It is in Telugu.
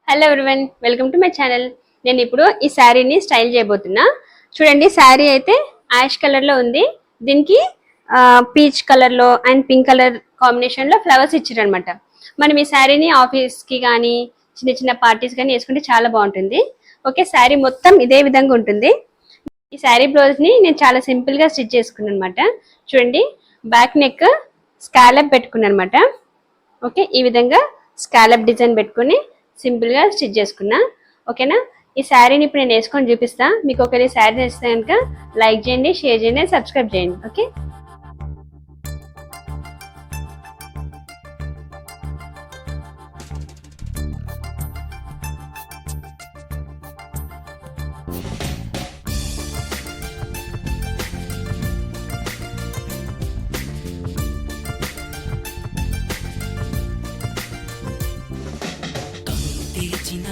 Hello everyone, welcome to my channel. నేను ఇప్పుడు ఈ శారీని స్టైల్ చేయబోతున్నా. చూడండి, శారీ అయితే యాష్ కలర్ లో ఉంది. దీనికి పీచ్ కలర్ లో అండ్ పింక్ కలర్ కాంబినేషన్ లో ఫ్లవర్స్ ఇచ్చారు అనమాట. మనం ఈ శారీని ఆఫీస్ కి కానీ చిన్న చిన్న పార్టీస్ కానీ వేసుకుంటే చాలా బాగుంటుంది. ఓకే, శారీ మొత్తం ఇదే విధంగా ఉంటుంది. ఈ శారీ బ్లౌజ్ ని నేను చాలా సింపుల్ గా స్టిచ్ చేసుకున్నాను అనమాట. చూడండి, బ్యాక్ నెక్ స్కాలప్ పెట్టుకున్నాను అనమాట. ఓకే, ఈ విధంగా స్కాలప్ డిజైన్ పెట్టుకుని సింపుల్ గా స్టిచ్ చేసుకున్నా. ఓకేనా, ఈ శారీని ఇప్పుడు నేను వేసుకొని చూపిస్తా. మీకు ఒకవేళ శారీ నచ్చితే కనుక లైక్ చేయండి, షేర్ చేయండి, సబ్స్క్రైబ్ చేయండి. ఓకే, తెరిచిన